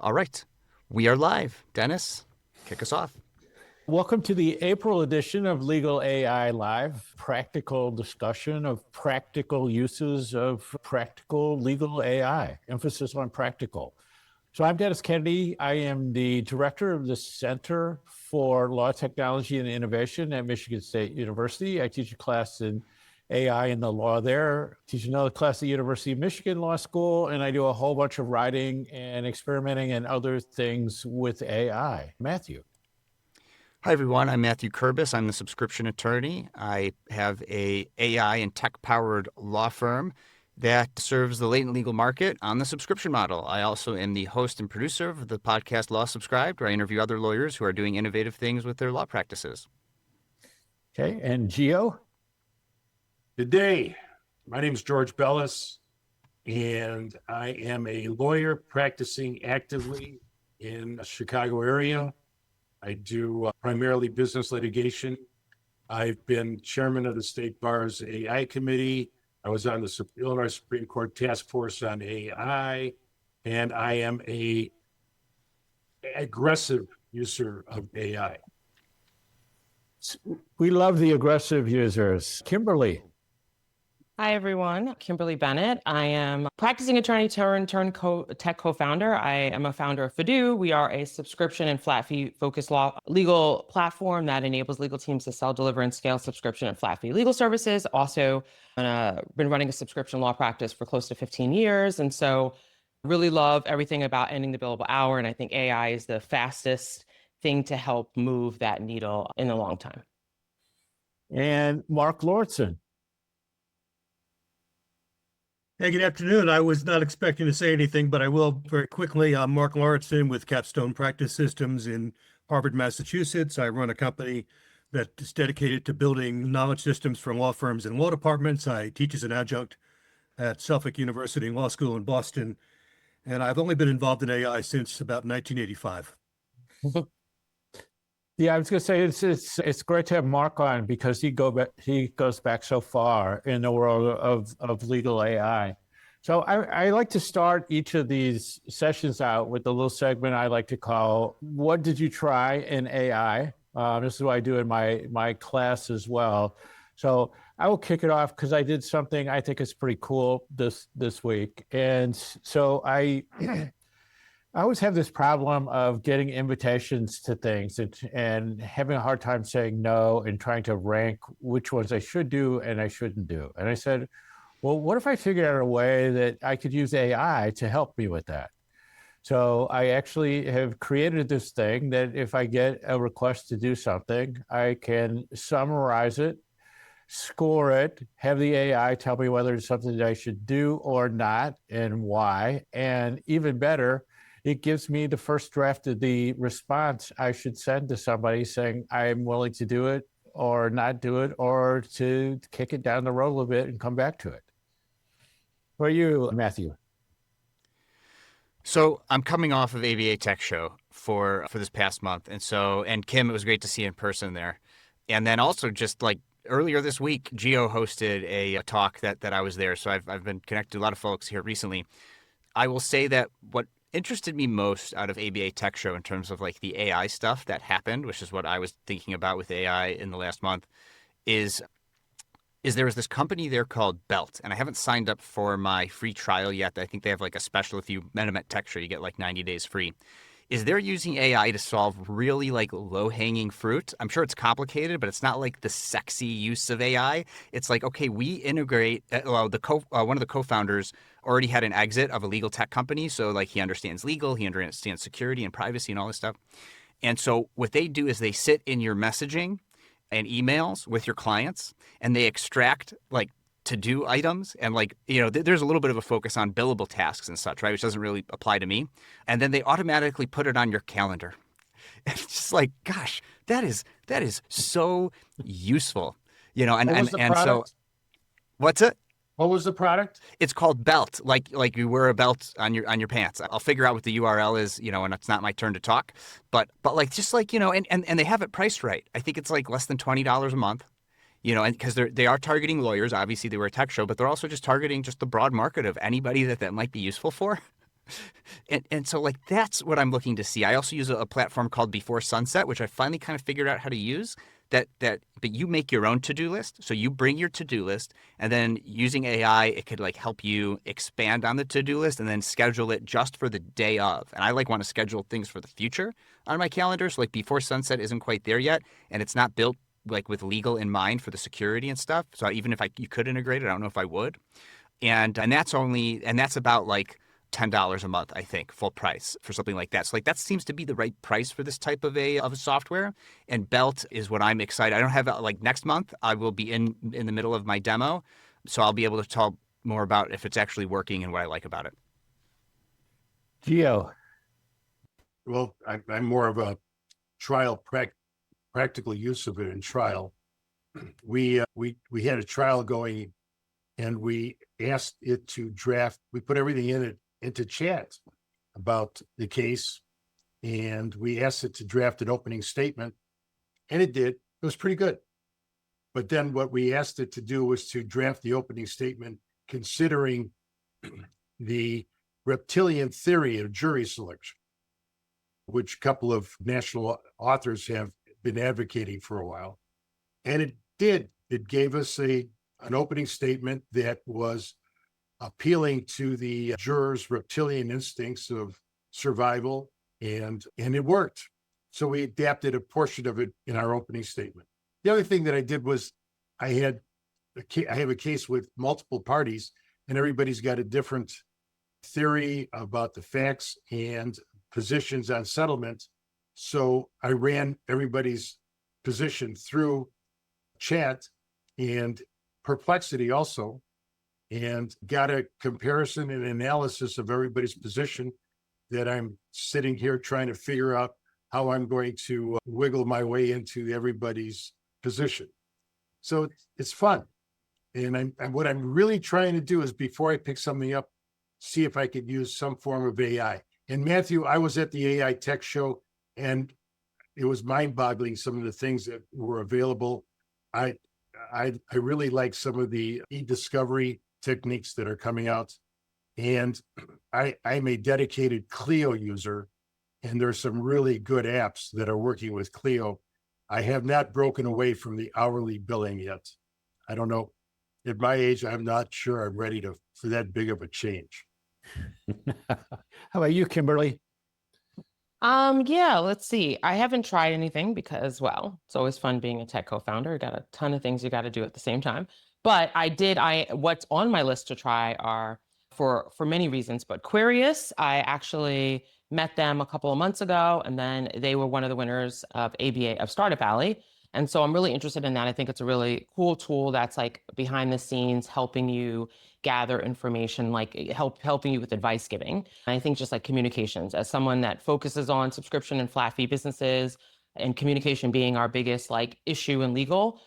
All right. We are live. Dennis, kick us off. Welcome to the April edition of Legal AI Live, practical discussion of practical uses of practical legal AI, emphasis on practical. So I'm Dennis Kennedy. I am the director of the Center for Law, Technology, and Innovation at Michigan State University. I teach a class in AI and the law there, teach another class at the University of Michigan Law School, and I do a whole bunch of writing and experimenting and other things with AI. Matthew. Hi, everyone. I'm Matthew Kurbis. I'm the subscription attorney. I have a AI and tech-powered law firm that serves the latent legal market on the subscription model. I also am the host and producer of the podcast Law Subscribed, where I interview other lawyers who are doing innovative things with their law practices. Okay, and Gio? Good day. My name is George Bellis, and I am a lawyer practicing actively in the Chicago area. I do primarily business litigation. I've been chairman of the State Bar's AI committee. I was on the Illinois Supreme Court Task Force on AI, and I am an aggressive user of AI. We love the aggressive users. Kimberly. Hi, everyone. Kimberly Bennett. I am practicing attorney tech co-founder. I am a founder of Fadoo. We are a subscription and flat fee focused legal platform that enables legal teams to sell, deliver, and scale subscription and flat fee legal services. Also, been running a subscription law practice for close to 15 years. And so really love everything about ending the billable hour. And I think AI is the fastest thing to help move that needle in a long time. And Mark Lortzen. Hey, good afternoon. I was not expecting to say anything, but I will very quickly. I'm Mark Lauritsen with Capstone Practice Systems in Harvard, Massachusetts. I run a company that is dedicated to building knowledge systems for law firms and law departments. I teach as an adjunct at Suffolk University Law School in Boston, and I've only been involved in AI since about 1985. Yeah, I was going to say it's great to have Mark on because he goes back so far in the world of legal AI. So I like to start each of these sessions out with a little segment I like to call "What Did You Try in AI?" This is what I do in my class as well. So I will kick it off because I did something I think is pretty cool this week, and so I always have this problem of getting invitations to things and having a hard time saying no and trying to rank which ones I should do and I shouldn't do. And I said, well, what if I figured out a way that I could use AI to help me with that? So I actually have created this thing that if I get a request to do something, I can summarize it, score it, have the AI tell me whether it's something that I should do or not and why. And even better, it gives me the first draft of the response I should send to somebody saying I'm willing to do it or not do it or to kick it down the road a little bit and come back to it. What are you, Matthew? So I'm coming off of ABA Tech Show for this past month. And Kim, it was great to see you in person there. And then also just like earlier this week, Gio hosted a talk that I was there. So I've been connected to a lot of folks here recently. I will say that what interested me most out of ABA Tech Show in terms of like the AI stuff that happened, which is what I was thinking about with AI in the last month, is there was this company there called Belt, and I haven't signed up for my free trial yet. I think they have like a special, if you met them at Tech Show, you get like 90 days free. Is they're using AI to solve really like low-hanging fruit. I'm sure it's complicated, but it's not like the sexy use of AI. It's like, okay, we integrate. One of the co-founders already had an exit of a legal tech company, so like he understands legal, he understands security and privacy and all this stuff. And so what they do is they sit in your messaging and emails with your clients, and they extract like to-do items, and like, you know, there's a little bit of a focus on billable tasks and such, right, which doesn't really apply to me. And then they automatically put it on your calendar. It's just like, gosh, that is so useful, you know. And so, what's it? What was the product? It's called Belt, like you wear a belt on your pants. I'll figure out what the URL is, you know, and it's not my turn to talk. But like just like, you know, and they have it priced right. I think it's like less than $20 a month. You know, and because they are targeting lawyers, obviously they were a tech show, but they're also just targeting just the broad market of anybody that might be useful for. And so like that's what I'm looking to see. I also use a platform called Before Sunset, which I finally kind of figured out how to use. But you make your own to-do list. So you bring your to-do list, and then using AI, it could like help you expand on the to-do list and then schedule it just for the day of. And I like want to schedule things for the future on my calendar. So like Before Sunset isn't quite there yet, and it's not built like with legal in mind for the security and stuff. So even if you could integrate it, I don't know if I would. And that's about like $10 a month, I think, full price for something like that. So like that seems to be the right price for this type of a software. And Belt is what I'm excited. I don't have like next month. I will be in the middle of my demo, so I'll be able to talk more about if it's actually working and what I like about it. Gio. Well, I'm more of a practical use of it in trial. We had a trial going, and we asked it to draft. We put everything in it into chat about the case, and we asked it to draft an opening statement, and it did. It was pretty good. But then what we asked it to do was to draft the opening statement considering the reptilian theory of jury selection, which a couple of national authors have been advocating for a while. And it did. It gave us an opening statement that was appealing to the jurors' reptilian instincts of survival, and it worked. So we adapted a portion of it in our opening statement. The other thing that I did was I have a case with multiple parties, and everybody's got a different theory about the facts and positions on settlement. So I ran everybody's position through chat and Perplexity also, and got a comparison and analysis of everybody's position that I'm sitting here trying to figure out how I'm going to wiggle my way into everybody's position. So it's fun. And what I'm really trying to do is, before I pick something up, see if I could use some form of AI. And Matthew, I was at the AI Tech Show, and it was mind-boggling, some of the things that were available. I really like some of the e-discovery techniques that are coming out. And I'm a dedicated Clio user, and there's some really good apps that are working with Clio. I have not broken away from the hourly billing yet. I don't know. At my age, I'm not sure I'm ready for that big of a change. How about you, Kimberly? Yeah, let's see. I haven't tried anything because, well, it's always fun being a tech co-founder. You got a ton of things you got to do at the same time. But what's on my list to try are for many reasons, but Quirius, I actually met them a couple of months ago, and then they were one of the winners of ABA of Startup Alley. And so I'm really interested in that. I think it's a really cool tool that's like behind the scenes helping you gather information, like helping you with advice giving. And I think just like communications, as someone that focuses on subscription and flat fee businesses, and communication being our biggest like issue in legal,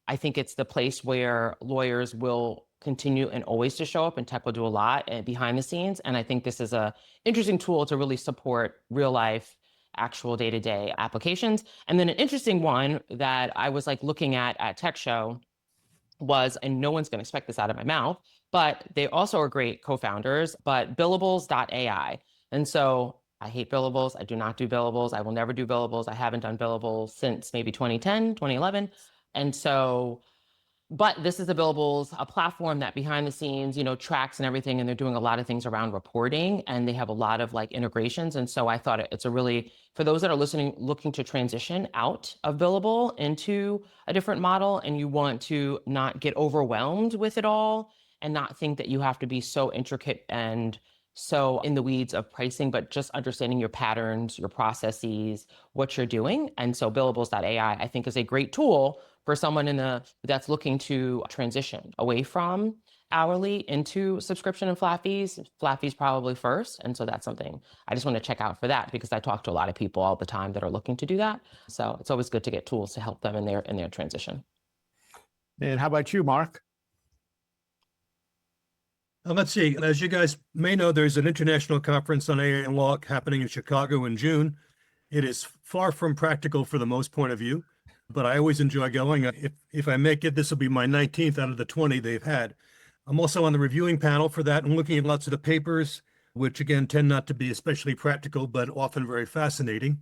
I think it's the place where lawyers will continue and always to show up, and tech will do a lot behind the scenes. And I think this is a interesting tool to really support real life, actual day-to-day applications. And then an interesting one that I was like looking at Tech Show was, and no one's going to expect this out of my mouth, but they also are great co-founders, but billables.ai. And so I hate billables. I do not do billables. I will never do billables. I haven't done billables since maybe 2010, 2011. And so, but this is a billables, a platform that behind the scenes, tracks and everything. And they're doing a lot of things around reporting, and they have a lot of like integrations. And so I thought it's a really, for those that are listening, looking to transition out of billable into a different model, and you want to not get overwhelmed with it all and not think that you have to be so intricate and so in the weeds of pricing, but just understanding your patterns, your processes, what you're doing. And so billables.ai, I think, is a great tool for someone that's looking to transition away from hourly into subscription and flat fees probably first. And so that's something I just want to check out for that, because I talk to a lot of people all the time that are looking to do that. So it's always good to get tools to help them in their transition. And how about you, Mark? Let's see. As you guys may know, there's an international conference on AI and law happening in Chicago in June. It is far from practical for the most point of view, but I always enjoy going. If I make it, this will be my 19th out of the 20 they've had. I'm also on the reviewing panel for that and looking at lots of the papers. which again tend not to be especially practical, but often very fascinating.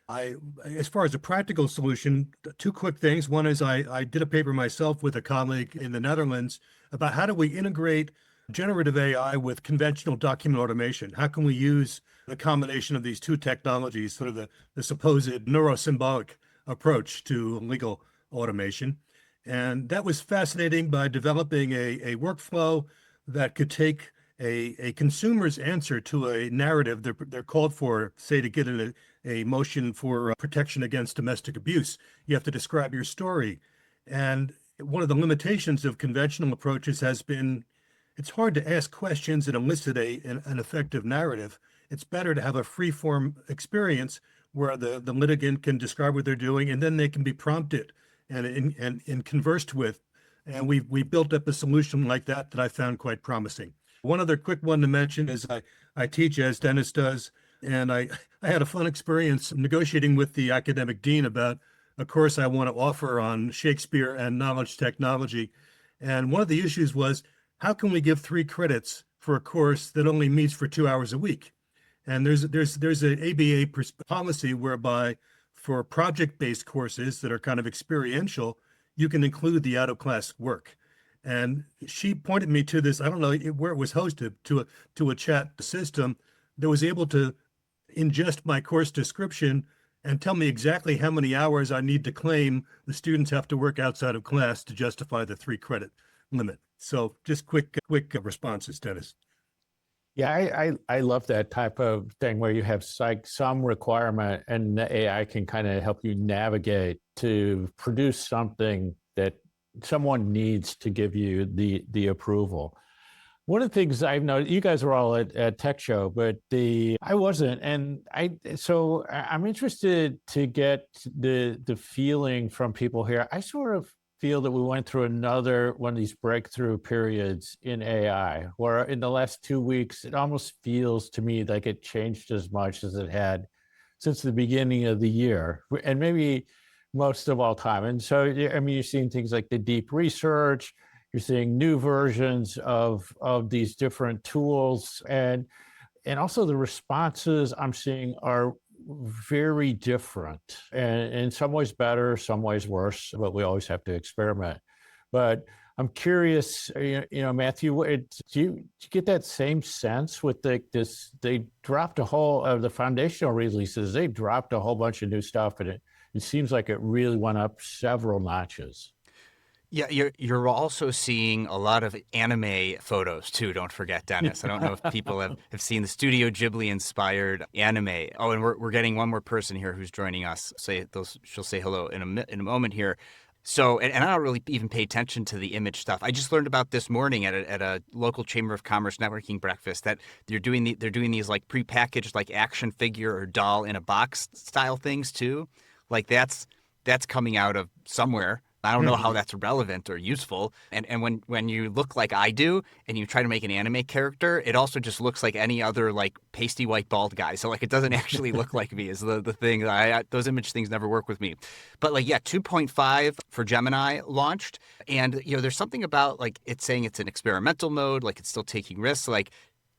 As far as a practical solution, two quick things. One is I did a paper myself with a colleague in the Netherlands about how do we integrate generative AI with conventional document automation? How can we use the combination of these two technologies, sort of the supposed neurosymbolic approach to legal automation? And that was fascinating by developing a workflow that could take a consumer's answer to a narrative they're called for, say, to get a motion for protection against domestic abuse. You have to describe your story. And one of the limitations of conventional approaches has been it's hard to ask questions and elicit an effective narrative. It's better to have a free form experience where the litigant can describe what they're doing and then they can be prompted and conversed with. And we built up a solution like that I found quite promising. One other quick one to mention is I teach, as Dennis does, and I had a fun experience negotiating with the academic dean about a course I want to offer on Shakespeare and knowledge technology. And one of the issues was, how can we give 3 credits for a course that only meets for 2 hours a week? And there's an ABA policy whereby for project-based courses that are kind of experiential, you can include the out-of-class work. And she pointed me to this, I don't know where it was hosted, to a chat system that was able to ingest my course description and tell me exactly how many hours I need to claim the students have to work outside of class to justify the 3 credit limit. So just quick responses, Dennis. Yeah, I love that type of thing where you have like some requirement and the AI can kind of help you navigate to produce something that someone needs to give you the approval. One of the things I've noticed, you guys were all at Tech Show, but I wasn't, and so I'm interested to get the feeling from people here. I sort of feel that we went through another one of these breakthrough periods in AI, where in the last 2 weeks, it almost feels to me like it changed as much as it had since the beginning of the year, and maybe most of all time. And so, I mean, you're seeing things like the deep research, you're seeing new versions of these different tools, and also the responses I'm seeing are very different, and in some ways better, some ways worse, but we always have to experiment. But I'm curious, Matthew, do you get that same sense with this? They dropped a whole of the foundational releases, they dropped a whole bunch of new stuff, and it seems like it really went up several notches. Yeah, you're also seeing a lot of anime photos too. Don't forget, Dennis. I don't know if people have seen the Studio Ghibli inspired anime. Oh, and we're getting one more person here who's joining us. She'll say hello in a moment here. So, and I don't really even pay attention to the image stuff. I just learned about this morning at a local Chamber of Commerce networking breakfast that they're doing these like prepackaged like action figure or doll in a box style things too. Like that's coming out of somewhere. I don't know how that's relevant or useful. And when you look like I do and you try to make an anime character, it also just looks like any other like pasty white bald guy. So like it doesn't actually look like me is the thing. Those image things never work with me. But like, yeah, 2.5 for Gemini launched. And, there's something about like it's saying it's an experimental mode, like it's still taking risks. Like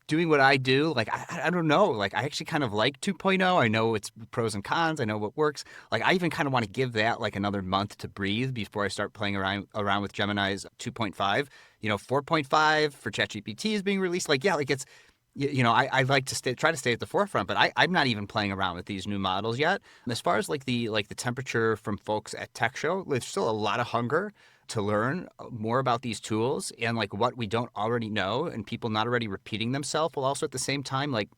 doing what I do, like, I don't know. Like, I actually kind of like 2.0. I know its pros and cons. I know what works. Like, I even kind of want to give that like another month to breathe before I start playing around with Gemini's 2.5. 4.5 for ChatGPT is being released. Like, yeah, like it's, I like to try to stay at the forefront, but I'm not even playing around with these new models yet. And as far as like the temperature from folks at Tech Show, there's still a lot of hunger to learn more about these tools and like what we don't already know and people not already repeating themselves, while also at the same time like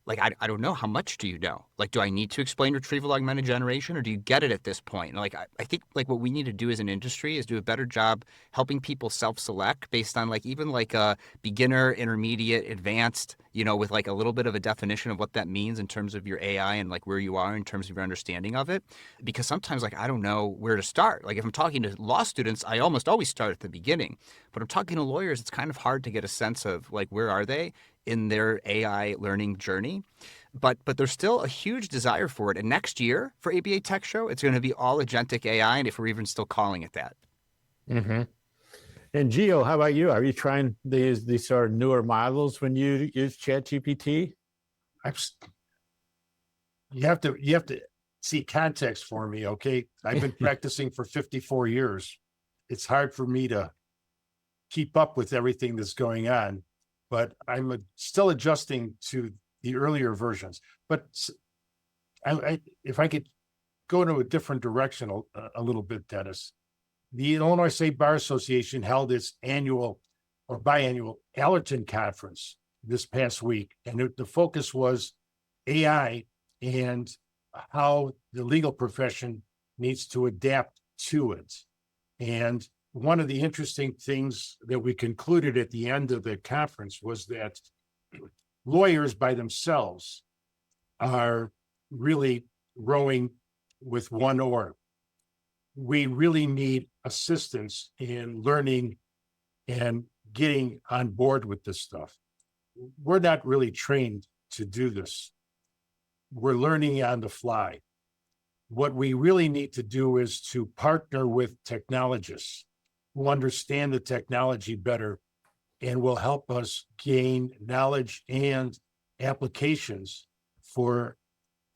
I don't know, how much do you know? Like, do I need to explain retrieval augmented generation, or do you get it at this point? Like, I think like what we need to do as an industry is do a better job helping people self-select based on like even like a beginner, intermediate, advanced, with like a little bit of a definition of what that means in terms of your AI and like where you are in terms of your understanding of it. Because sometimes like I don't know where to start. Like if I'm talking to law students, I almost always start at the beginning. But I'm talking to lawyers, it's kind of hard to get a sense of like where are they in their AI learning journey. But there's still a huge desire for it. And next year for ABA Tech Show, it's going to be all agentic AI, and if we're even still calling it that. Mm-hmm. And Gio, how about you? Are you trying these sort of newer models when you use ChatGPT? I'm, s- you have to see context for me, okay? I've been practicing for 54 years. It's hard for me to keep up with everything that's going on, but I'm still adjusting to the earlier versions. But if I could go into a different direction a little bit, Dennis, the Illinois State Bar Association held its annual or biannual Allerton Conference this past week, and the focus was AI and how the legal profession needs to adapt to it. And one of the interesting things that we concluded at the end of the conference was that lawyers by themselves are really rowing with one oar. We really need assistance in learning and getting on board with this stuff. We're not really trained to do this. We're learning on the fly. What we really need to do is to partner with technologists who understand the technology better and will help us gain knowledge and applications for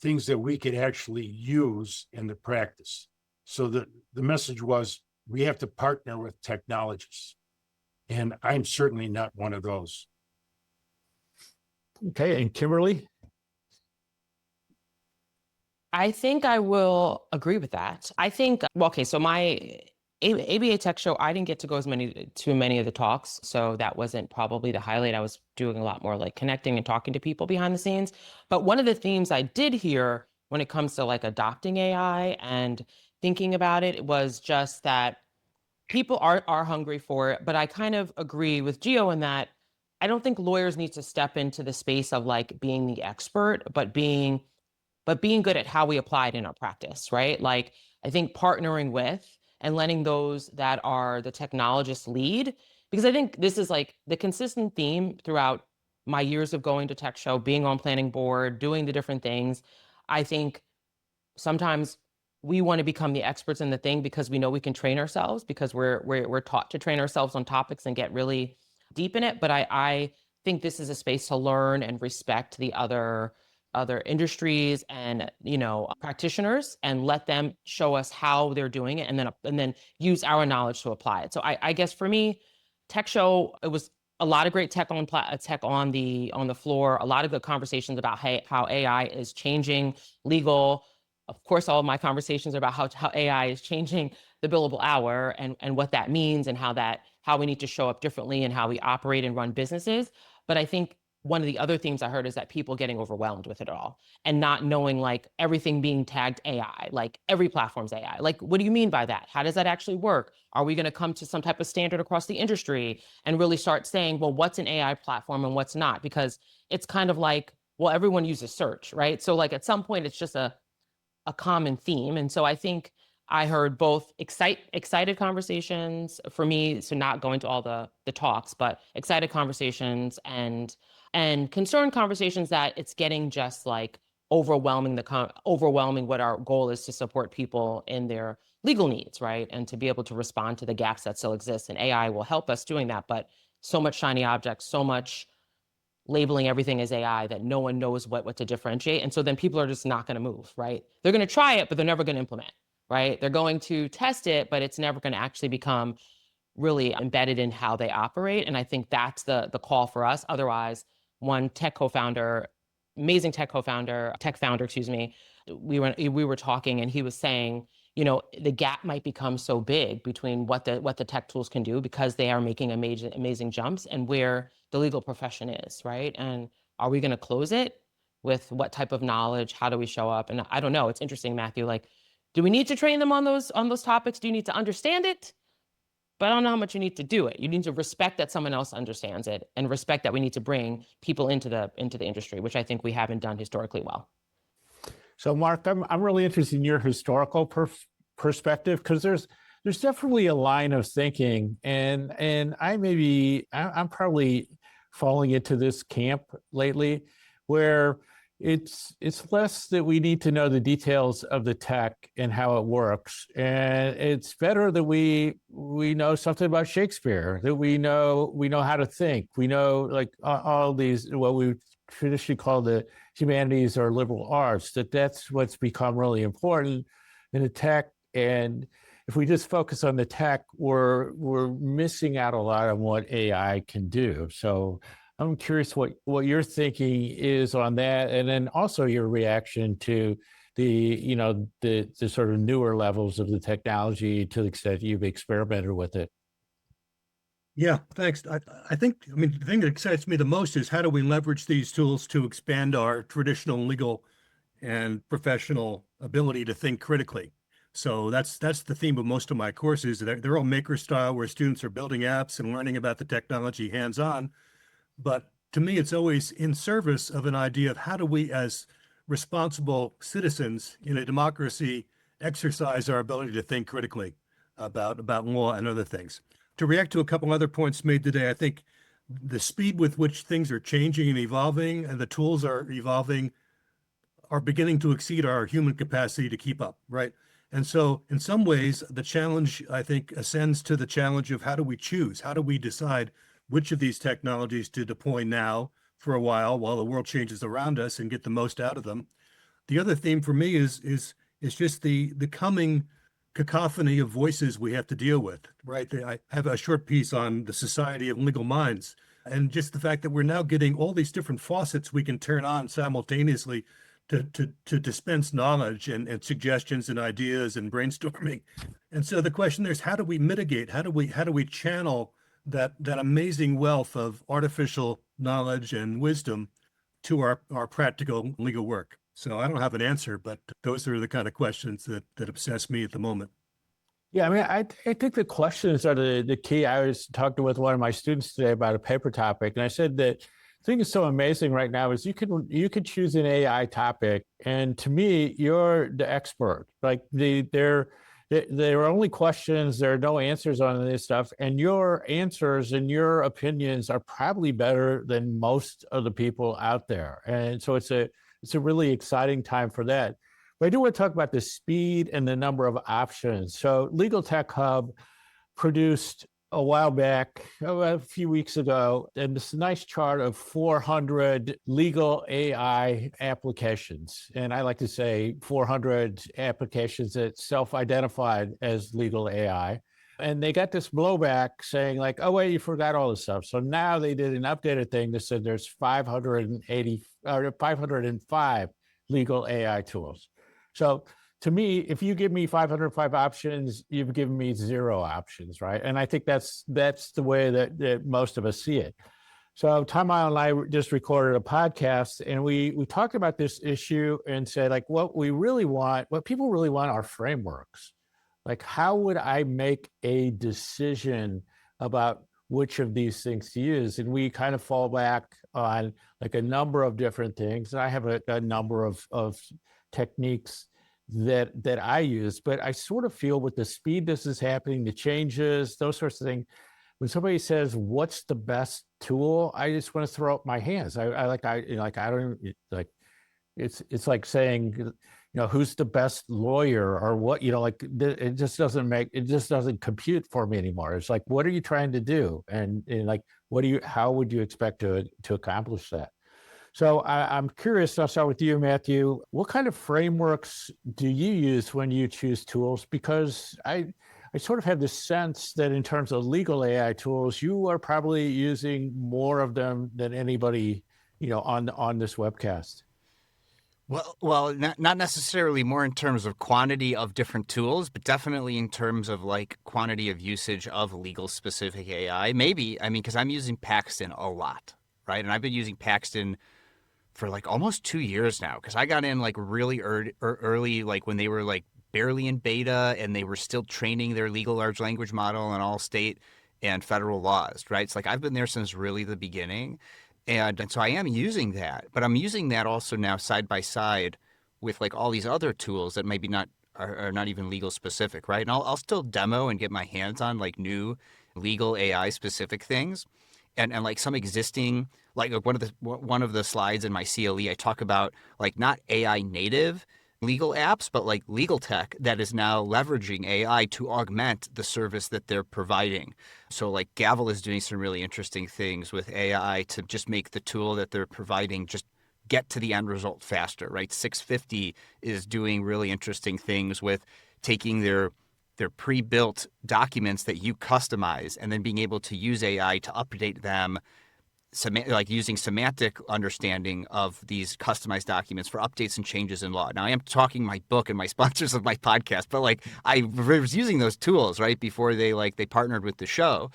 things that we could actually use in the practice. So the message was we have to partner with technologists. And I'm certainly not one of those. Okay, and Kimberly? I think I will agree with that. I think, well, okay, so my ABA Tech Show, I didn't get to go to many of the talks, so that wasn't probably the highlight. I was doing a lot more like connecting and talking to people behind the scenes. But one of the themes I did hear when it comes to like adopting AI and thinking about it was just that people are hungry for it. But I kind of agree with Gio in that I don't think lawyers need to step into the space of like being the expert, but being good at how we apply it in our practice, right? Like, I think partnering with and letting those that are the technologists lead, because I think this is like the consistent theme throughout my years of going to Tech Show, being on planning board, doing the different things. I think sometimes we want to become the experts in the thing because we know we can train ourselves because we're taught to train ourselves on topics and get really deep in it. But I think this is a space to learn and respect the other industries and practitioners and let them show us how they're doing it and then use our knowledge to apply it. So I guess for me, Tech Show, it was a lot of great tech on the floor, a lot of good conversations about how AI is changing legal. Of course, all of my conversations are about how AI is changing the billable hour and what that means and how we need to show up differently and how we operate and run businesses. But I think one of the other themes I heard is that people getting overwhelmed with it all and not knowing like everything being tagged AI, like every platform's AI. Like, what do you mean by that? How does that actually work? Are we going to come to some type of standard across the industry and really start saying, well, what's an AI platform and what's not? Because it's kind of like, well, everyone uses search, right? So like at some point, it's just a common theme. And so I think I heard both excited conversations for me, so not going to all the talks, but excited conversations and concerned conversations that it's getting just like overwhelming what our goal is to support people in their legal needs, right? And to be able to respond to the gaps that still exist. And AI will help us doing that, but so much shiny objects, so much labeling everything as AI that no one knows what to differentiate. And so then people are just not going to move, right? They're going to try it, but they're never going to implement, right? They're going to test it, but it's never going to actually become really embedded in how they operate. And I think that's the call for us. Otherwise, one tech founder, excuse me, we were talking and he was saying, the gap might become so big between what the tech tools can do because they are making amazing jumps and where the legal profession is, right? And are we going to close it with what type of knowledge? How do we show up? And I don't know. It's interesting, Matthew. Like, do we need to train them on those topics? Do you need to understand it? But I don't know how much you need to do it. You need to respect that someone else understands it and respect that we need to bring people into the industry, which I think we haven't done historically well. So, Mark, I'm really interested in your historical perspective because there's definitely a line of thinking, and I'm probably falling into this camp lately, where it's less that we need to know the details of the tech and how it works, and it's better that we know something about Shakespeare, that we know how to think, we know like all these what we traditionally call the humanities or liberal arts, that's what's become really important in the tech. And if we just focus on the tech, we're missing out a lot on what AI can do. So I'm curious what your thinking is on that, and then also your reaction to the sort of newer levels of the technology to the extent you've experimented with it. Yeah, thanks. I think, I mean, the thing that excites me the most is how do we leverage these tools to expand our traditional legal and professional ability to think critically. So that's the theme of most of my courses. They're all maker style, where students are building apps and learning about the technology hands-on. But to me, it's always in service of an idea of how do we, as responsible citizens in a democracy, exercise our ability to think critically about law and other things. To react to a couple other points made today, I think the speed with which things are changing and evolving and the tools are evolving are beginning to exceed our human capacity to keep up, right? And so in some ways, the challenge, I think, ascends to the challenge of how do we choose? How do we decide which of these technologies to deploy now for a while the world changes around us and get the most out of them? The other theme for me is just the coming cacophony of voices we have to deal with, right? I have a short piece on the Society of Legal Minds, and just the fact that we're now getting all these different faucets we can turn on simultaneously to dispense knowledge and suggestions and ideas and brainstorming. And so the question there is, how do we mitigate? How do we channel that amazing wealth of artificial knowledge and wisdom to our practical legal work? So I don't have an answer, but those are the kind of questions that obsess me at the moment. Yeah, I mean, I think the questions are the key. I was talking with one of my students today about a paper topic, and I said that the thing is so amazing right now is you can choose an AI topic, and to me, you're the expert. Like there are only questions. There are no answers on this stuff, and your answers and your opinions are probably better than most of the people out there. And so it's a really exciting time for that. But I do want to talk about the speed and the number of options. So Legal Tech Hub produced a while back, a few weeks ago, and this nice chart of 400 legal AI applications. And I like to say 400 applications that self-identified as legal AI. And they got this blowback saying like, oh, wait, you forgot all this stuff. So now they did an updated thing that said there's 505 legal AI tools. So to me, if you give me 505 options, you've given me 0 options, right? And I think that's the way that most of us see it. So Tom and I just recorded a podcast, and we talked about this issue and said, like, what people really want are frameworks. Like, how would I make a decision about which of these things to use? And we kind of fall back on like a number of different things. And I have a number of techniques that I use, but I sort of feel with the speed this is happening, the changes, those sorts of things, when somebody says, what's the best tool? I just want to throw up my hands. I don't like, it's like saying, who's the best lawyer or what, it just doesn't compute for me anymore. It's like, what are you trying to do? And like, how would you expect to accomplish that? So I'm curious, I'll start with you, Matthew. What kind of frameworks do you use when you choose tools? Because I sort of have this sense that in terms of legal AI tools, you are probably using more of them than anybody, on this webcast. Well, not necessarily more in terms of quantity of different tools, but definitely in terms of like quantity of usage of legal specific AI. Maybe, because I'm using Paxton a lot, right? And I've been using Paxton for like almost 2 years now, because I got in like really early, like when they were like barely in beta and they were still training their legal large language model on all state and federal laws, right? It's like I've been there since really the beginning. And so I am using that, but I'm using that also now side by side with like all these other tools that maybe are not even legal specific, right? And I'll still demo and get my hands on like new legal AI specific things. and like some existing, like one of the slides in my CLE, I talk about like not AI native legal apps, but like legal tech that is now leveraging AI to augment the service that they're providing. So like Gavel is doing some really interesting things with AI to just make the tool that they're providing just get to the end result faster, right? 650 is doing really interesting things with taking their pre-built documents that you customize and then being able to use AI to update them, like using semantic understanding of these customized documents for updates and changes in law. Now, I am talking my book and my sponsors of my podcast, but like I was using those tools right before they partnered with the show.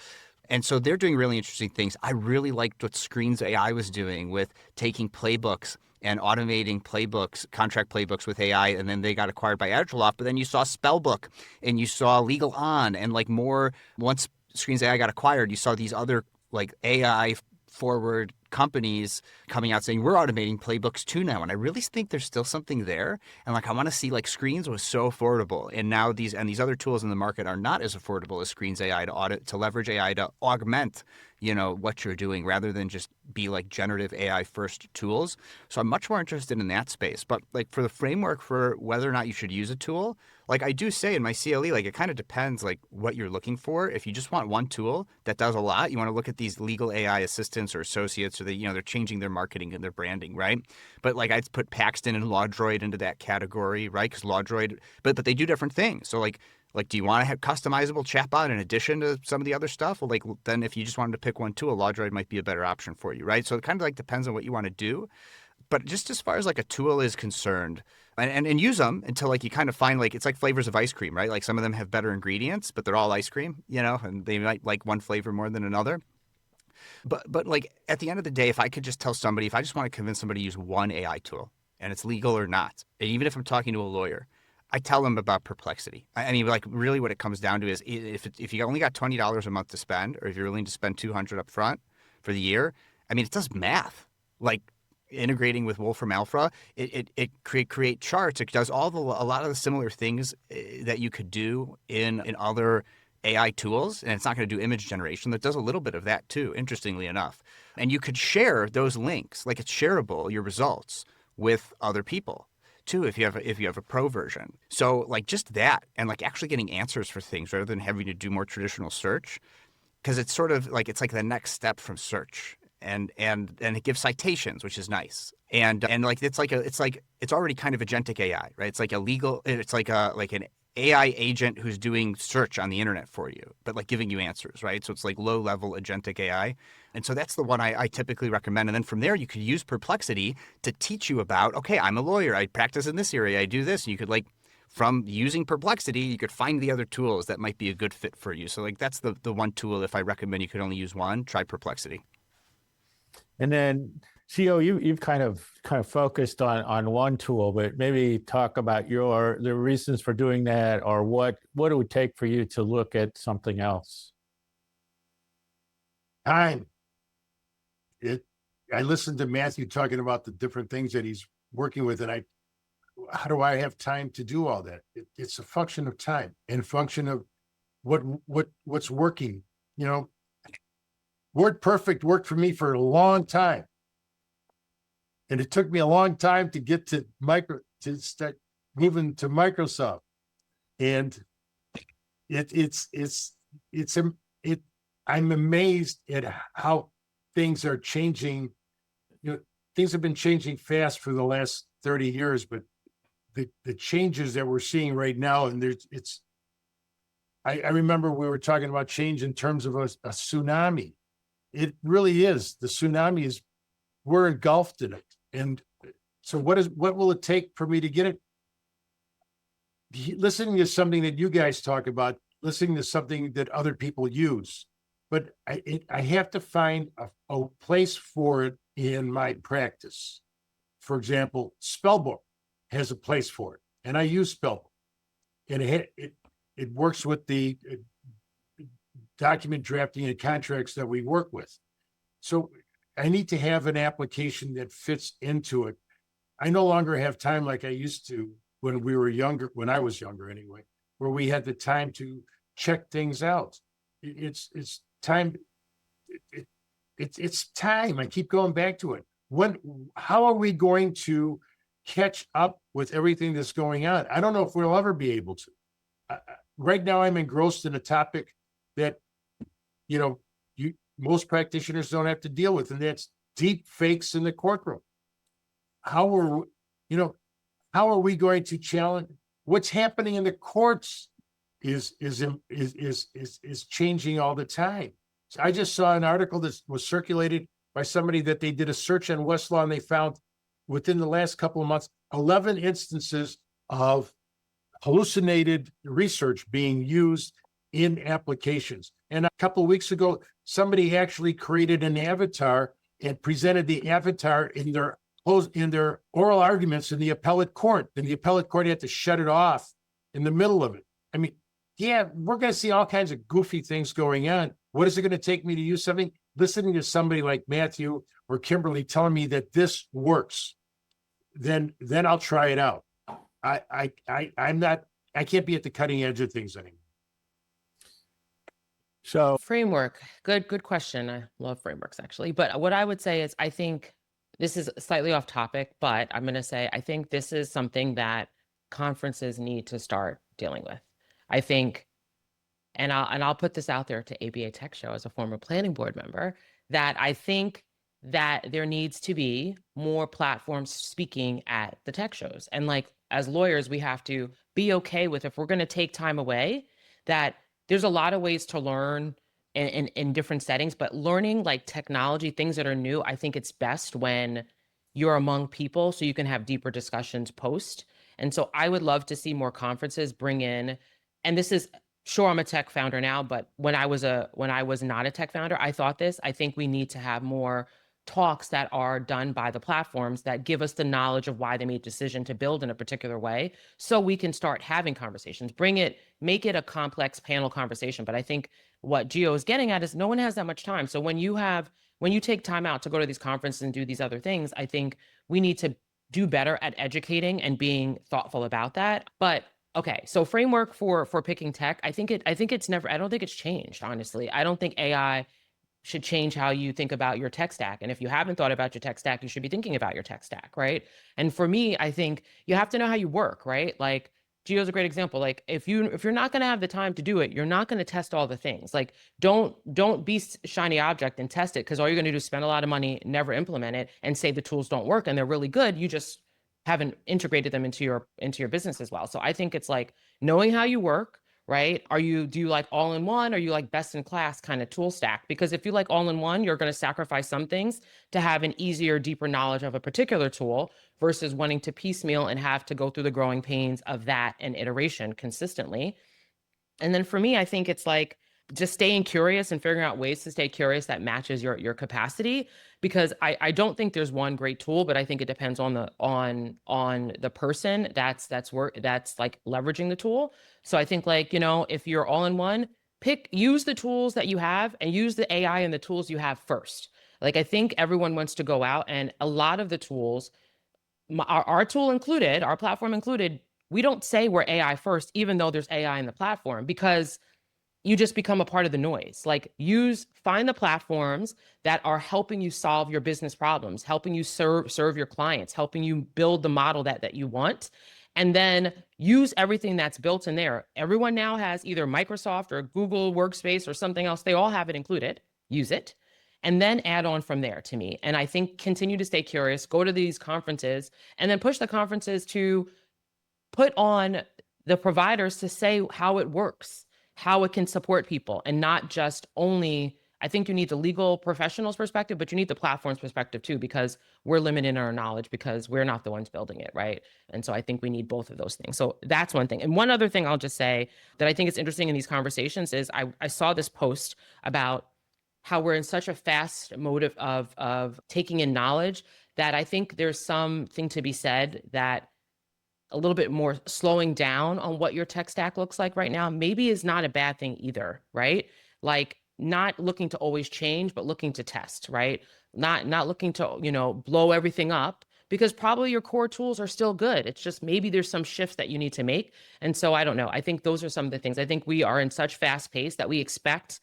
And so they're doing really interesting things. I really liked what Screens AI was doing with taking playbooks and automating playbooks, contract playbooks with AI, and then they got acquired by Agilent. But then you saw Spellbook and you saw Legal On, and like more, once Screens AI got acquired, you saw these other like AI forward companies coming out saying we're automating playbooks too now. And I really think there's still something there. And like I want to see, like, Screens was so affordable, and now these other tools in the market are not as affordable as Screens AI to leverage AI to augment, you know, what you're doing rather than just be like generative AI first tools. So I'm much more interested in that space. But like for the framework for whether or not you should use a tool, like I do say in my CLE, like it kind of depends like what you're looking for. If you just want one tool that does a lot, you want to look at these legal AI assistants or associates, or they're changing their marketing and their branding, right? But like I'd put Paxton and LawDroid into that category, right? Because LawDroid, but they do different things. So like do you want to have customizable chatbot in addition to some of the other stuff? Well, like then if you just wanted to pick one tool, LawDroid might be a better option for you, right? So it kind of like depends on what you want to do. But just as far as like a tool is concerned, and use them until like you kind of find like it's like flavors of ice cream, right? Like some of them have better ingredients, but they're all ice cream, and they might like one flavor more than another. But like at the end of the day, if I could just tell somebody, if I just want to convince somebody to use one AI tool, and it's legal or not, and even if I'm talking to a lawyer, I tell them about Perplexity. I mean, like really what it comes down to is if you only got $20 a month to spend, or if you're willing to spend $200 up front for the year, I mean, it does math. Like integrating with Wolfram Alpha, it create charts. It does a lot of the similar things that you could do in other AI tools, and it's not going to do image generation. That does a little bit of that too, interestingly enough. And you could share those links, like it's shareable, your results, with other people too, if you have a pro version. So like just that, and like actually getting answers for things rather than having to do more traditional search, because it's sort of like it's like the next step from search. And it gives citations, which is nice. And like it's already kind of agentic AI, right? It's like an AI agent who's doing search on the internet for you, but like giving you answers, right? So it's like low level agentic AI. And so that's the one I typically recommend. And then from there, you could use Perplexity to teach you about, okay, I'm a lawyer, I practice in this area, I do this. And you could like, from using Perplexity, you could find the other tools that might be a good fit for you. So like that's the one tool, if I recommend you could only use one, try Perplexity. And then, CEO, you've kind of focused on one tool, but maybe talk about the reasons for doing that, or what it would take for you to look at something else. Time. I listened to Matthew talking about the different things that he's working with, and how do I have time to do all that? It's a function of time and function of what's working. WordPerfect worked for me for a long time. And it took me a long time to get to start moving to Microsoft. And I'm amazed at how things are changing. Things have been changing fast for the last 30 years, but the changes that we're seeing right now, and I remember we were talking about change in terms of a tsunami. It really is. The tsunami we're engulfed in it. And so what will it take for me to get it? Listening to something that you guys talk about, listening to something that other people use, but I have to find a place for it in my practice. For example, Spellbook has a place for it, and I use Spellbook, and it works with the document drafting and contracts that we work with. So I need to have an application that fits into it. I no longer have time like I used to when I was younger anyway, where we had the time to check things out. It's time. it's time. I keep going back to it. How are we going to catch up with everything that's going on? I don't know if we'll ever be able to. Right now, I'm engrossed in a topic that, most practitioners don't have to deal with, and that's deep fakes in the courtroom. How are we going to challenge what's happening in the courts? Is changing all the time. So I just saw an article that was circulated by somebody that they did a search on Westlaw, and they found within the last couple of months 11 instances of hallucinated research being used in applications. And a couple of weeks ago, somebody actually created an avatar and presented the avatar in their oral arguments in the appellate court. And the appellate court had to shut it off in the middle of it. I mean, yeah, we're going to see all kinds of goofy things going on. What is it going to take me to use something? Listening to somebody like Matthew or Kimberly telling me that this works, then I'll try it out. I can't be at the cutting edge of things anymore. So Framework. Good question. I love frameworks actually. But what I would say is I think this is slightly off topic, but I'm going to say I think this is something that conferences need to start dealing with. I think, and I'll put this out there to ABA Tech Show as a former planning board member, that I think that there needs to be more platforms speaking at the tech shows. And like, as lawyers, we have to be okay with, if we're going to take time away, that there's a lot of ways to learn in different settings, but learning like technology, things that are new, I think it's best when you're among people so you can have deeper discussions post. And so I would love to see more conferences bring in, and this is, sure, I'm a tech founder now, but when I was not a tech founder, I thought this. I think we need to have more talks that are done by the platforms that give us the knowledge of why they made a decision to build in a particular way, so we can start having conversations. Make it a complex panel conversation. But I think what Gio is getting at is no one has that much time. So when you take time out to go to these conferences and do these other things, I think we need to do better at educating and being thoughtful about that. But okay, so framework for picking tech, I don't think it's changed, honestly. I don't think AI should change how you think about your tech stack. And if you haven't thought about your tech stack, you should be thinking about your tech stack, right? And for me, I think you have to know how you work, right? Like Gio's a great example. Like if you're not going to have the time to do it, you're not going to test all the things. Like don't be shiny object and test it, because all you're going to do is spend a lot of money, never implement it, and say the tools don't work and they're really good. You just haven't integrated them into your business as well. So I think it's like knowing how you work, right? Do you like all in one, or you like best in class kind of tool stack? Because if you like all in one, you're going to sacrifice some things to have an easier, deeper knowledge of a particular tool versus wanting to piecemeal and have to go through the growing pains of that and iteration consistently. And then for me, I think it's like just staying curious and figuring out ways to stay curious that matches your capacity, because I don't think there's one great tool, but I think it depends on the person that's like leveraging the tool. So I think, like, if you're all in one, use the tools that you have and use the AI and the tools you have first. Like, I think everyone wants to go out, and a lot of the tools, our tool included, our platform included, we don't say we're AI first, even though there's AI in the platform, because you just become a part of the noise. Like, find the platforms that are helping you solve your business problems, helping you serve your clients, helping you build the model that you want, and then use everything that's built in there. Everyone now has either Microsoft or Google Workspace or something else. They all have it included. Use it, and then add on from there, to me. And I think continue to stay curious, go to these conferences, and then push the conferences to put on the providers to say how it works, how it can support people, and not just only, I think you need the legal professionals perspective, but you need the platform's perspective too, because we're limited in our knowledge because we're not the ones building it, right? And so I think we need both of those things. So that's one thing. And one other thing I'll just say that I think is interesting in these conversations is I saw this post about how we're in such a fast mode of taking in knowledge, that I think there's something to be said that a little bit more slowing down on what your tech stack looks like right now maybe is not a bad thing either, right? Like, not looking to always change, but looking to test, right? Not looking to, blow everything up, because probably your core tools are still good. It's just maybe there's some shifts that you need to make. And so I don't know. I think those are some of the things. I think we are in such fast pace that we expect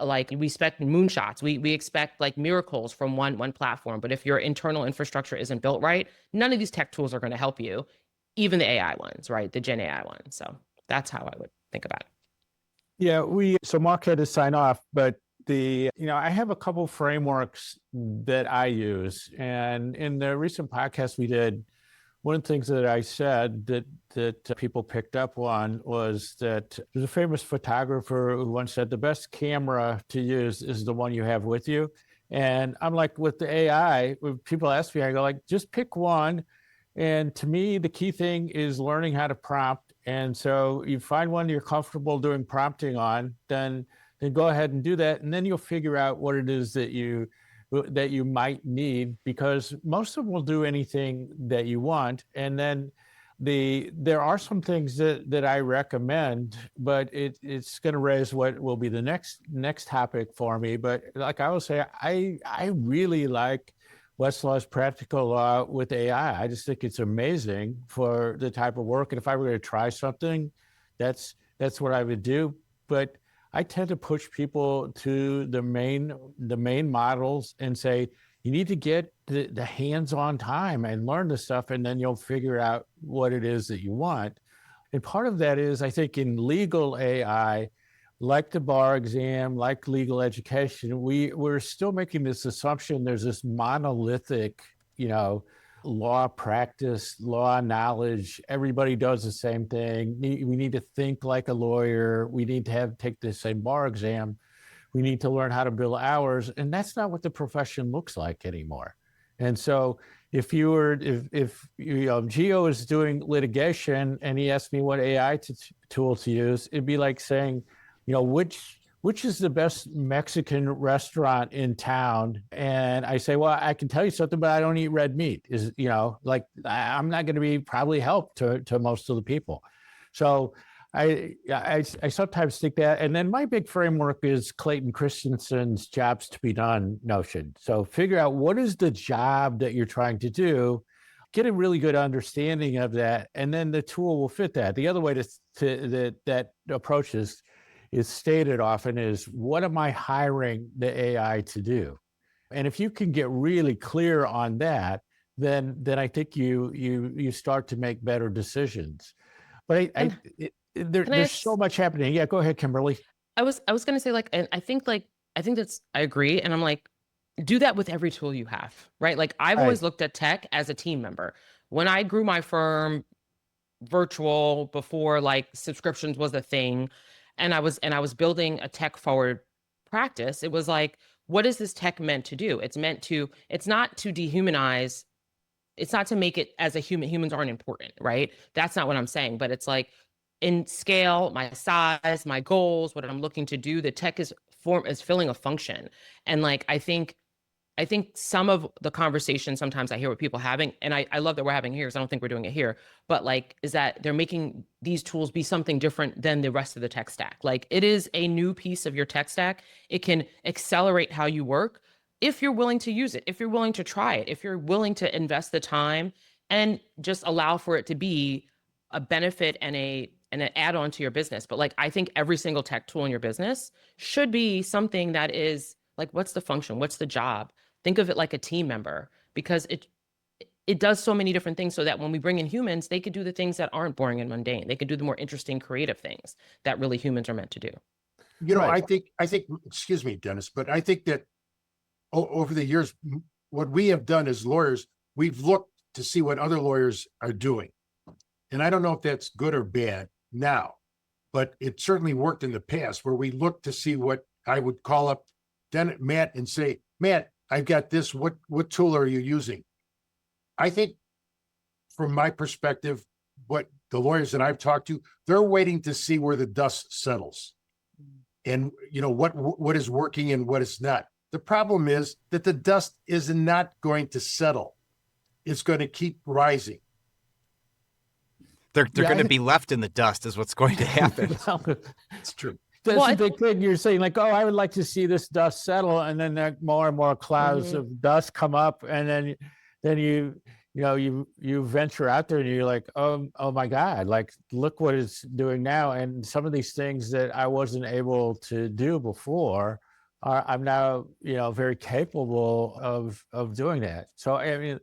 Like we expect moonshots. We expect like miracles from one platform. But if your internal infrastructure isn't built right, none of these tech tools are going to help you, even the AI ones, right? The Gen AI ones. So that's how I would think about it. Yeah, so Mark had to sign off, but I have a couple frameworks that I use. And in the recent podcast we did, one of the things that I said that people picked up on was that there's a famous photographer who once said the best camera to use is the one you have with you. And I'm like, with the AI, when people ask me, I go like, just pick one. And to me, the key thing is learning how to prompt. And so you find one you're comfortable doing prompting on, then go ahead and do that. And then you'll figure out what it is that you might need, because most of them will do anything that you want. And then there are some things that I recommend, but it's going to raise what will be the next topic for me. But like I will say, I really like Westlaw's Practical Law with AI. I just think it's amazing for the type of work. And if I were going to try something, that's what I would do. But I tend to push people to the main models and say, you need to get the hands-on time and learn the stuff, and then you'll figure out what it is that you want. And part of that is, I think, in legal AI, like the bar exam, like legal education, we're still making this assumption there's this monolithic, law practice, law knowledge. Everybody does the same thing. We need to think like a lawyer. We need to take the same bar exam. We need to learn how to bill hours. And that's not what the profession looks like anymore. And so if Gio is doing litigation and he asked me what AI tool to use, it'd be like saying, which is the best Mexican restaurant in town? And I say, well, I can tell you something, but I don't eat red meat. I'm not going to be probably help to most of the people. So I sometimes think that. And then my big framework is Clayton Christensen's jobs to be done notion. So figure out what is the job that you're trying to do, get a really good understanding of that, and then the tool will fit that. The other way that approach is stated often is, what am I hiring the AI to do? And if you can get really clear on that, then I think you start to make better decisions. But there's so much happening. Yeah, go ahead, Kimberly. I was going to say, and I think I agree. And I'm like, do that with every tool you have, right? Like I've always looked at tech as a team member. When I grew my firm virtual before like subscriptions was a thing, and I was building a tech forward practice, it was like, what is this tech meant to do? It's not to dehumanize. It's not to make it as a human. Humans aren't important, right? That's not what I'm saying. But it's like, in scale, my size, my goals, what I'm looking to do, the tech is filling a function. And like, I think some of the conversation sometimes I hear with people having, and I love that we're having here because I don't think we're doing it here, but like, is that they're making these tools be something different than the rest of the tech stack. Like it is a new piece of your tech stack. It can accelerate how you work if you're willing to use it, if you're willing to try it, if you're willing to invest the time and just allow for it to be a benefit and an add-on to your business. But like, I think every single tech tool in your business should be something that is like, what's the function? What's the job? Think of it like a team member, because it does so many different things, so that when we bring in humans, they could do the things that aren't boring and mundane. They could do the more interesting, creative things that really humans are meant to do. I think, excuse me, Dennis, but I think that over the years, what we have done as lawyers, we've looked to see what other lawyers are doing. And I don't know if that's good or bad now, but it certainly worked in the past, where we looked to see what I would call up Matt and say, Matt, I've got this. What tool are you using? I think from my perspective, what the lawyers that I've talked to, they're waiting to see where the dust settles and what is working and what is not. The problem is that the dust is not going to settle. It's going to keep rising. They're going to be left in the dust is what's going to happen. It's true. That's the big thing. You're saying like, oh, I would like to see this dust settle, and then there more and more clouds of dust come up, and then you venture out there and you're like, oh my God, like look what it's doing now. And some of these things that I wasn't able to do before I'm now, very capable of doing that. So I mean,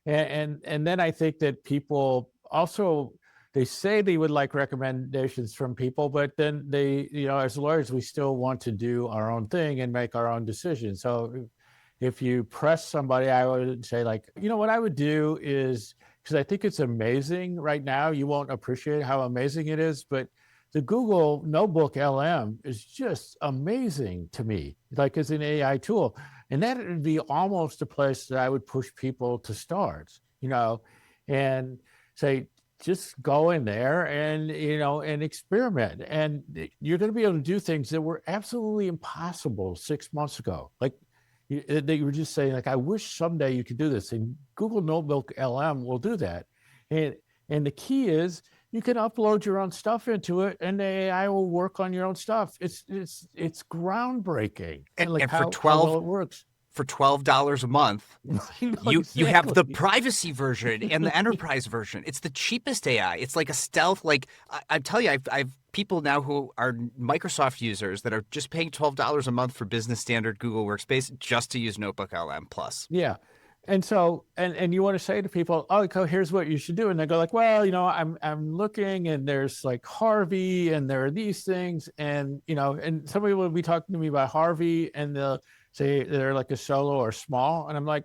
and then I think that people also, they say they would like recommendations from people, but then they, as lawyers, we still want to do our own thing and make our own decisions. So if you press somebody, I would say, like, what I would do is, because I think it's amazing right now. You won't appreciate how amazing it is, but the Google Notebook LM is just amazing to me, like as an AI tool. And that would be almost a place that I would push people to start, and say, just go in there and, and experiment. And you're going to be able to do things that were absolutely impossible 6 months ago. Like, they were just saying, like, I wish someday you could do this. And Google Notebook LM will do that. And the key is, you can upload your own stuff into it, and the AI will work on your own stuff. It's groundbreaking. And like for how well it works. For $12 a month, you have the Exactly. privacy version and the enterprise version. It's the cheapest AI. It's like a stealth. Like I tell you, I've people now who are Microsoft users that are just paying $12 a month for business standard Google Workspace just to use Notebook LM Plus. Yeah. And so, and you want to say to people, oh, here's what you should do. And they go like, well, I'm looking, and there's like Harvey, and there are these things. And, and somebody will be talking to me about Harvey, and they'll say they're like a solo or small. And I'm like,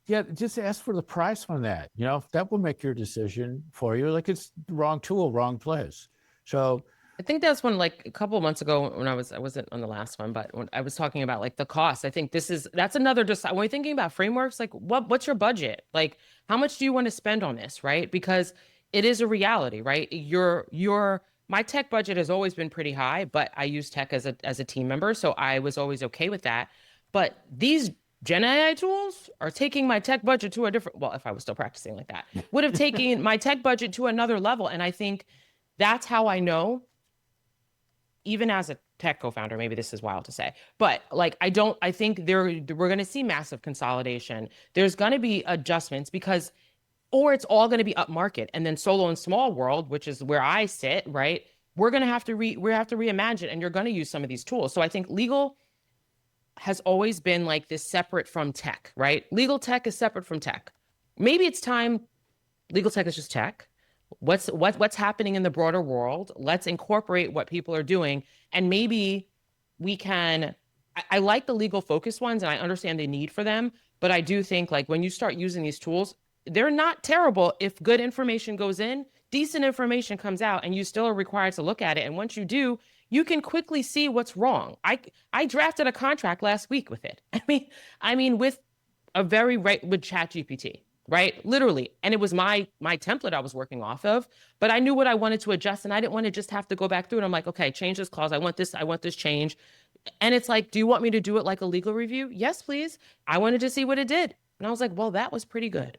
yeah, just ask for the price on that. That will make your decision for you. Like, it's the wrong tool, wrong place. So I think that's when, like, a couple of months ago when I wasn't on the last one, but when I was talking about like the cost, I think that's another, just when we're thinking about frameworks, like what's your budget? Like, how much do you want to spend on this, right? Because it is a reality, right? My tech budget has always been pretty high, but I use tech as a team member, so I was always okay with that. But these Gen AI tools are taking my tech budget to a different, well, if I was still practicing like that, would have taken my tech budget to another level. And I think that's how I know, even as a tech co-founder, maybe this is wild to say, but like, I think we're going to see massive consolidation. There's going to be adjustments or it's all going to be up market, and then solo and small world, which is where I sit, right? We're going to have to reimagine, and you're going to use some of these tools. So I think legal has always been like this separate from tech, right? Legal tech is separate from tech. Maybe it's time legal tech is just tech. What's happening in the broader world? Let's incorporate what people are doing, and maybe we can. I like the legal focus ones, and I understand the need for them, but I do think, like, when you start using these tools, they're not terrible if good information goes in, decent information comes out, and you still are required to look at it. And once you do, you can quickly see what's wrong. I drafted a contract last week with it. I mean, with with ChatGPT. Right? Literally. And it was my template I was working off of, but I knew what I wanted to adjust, and I didn't want to just have to go back through it. I'm like, okay, change this clause. I want this change. And it's like, do you want me to do it like a legal review? Yes, please. I wanted to see what it did. And I was like, well, that was pretty good.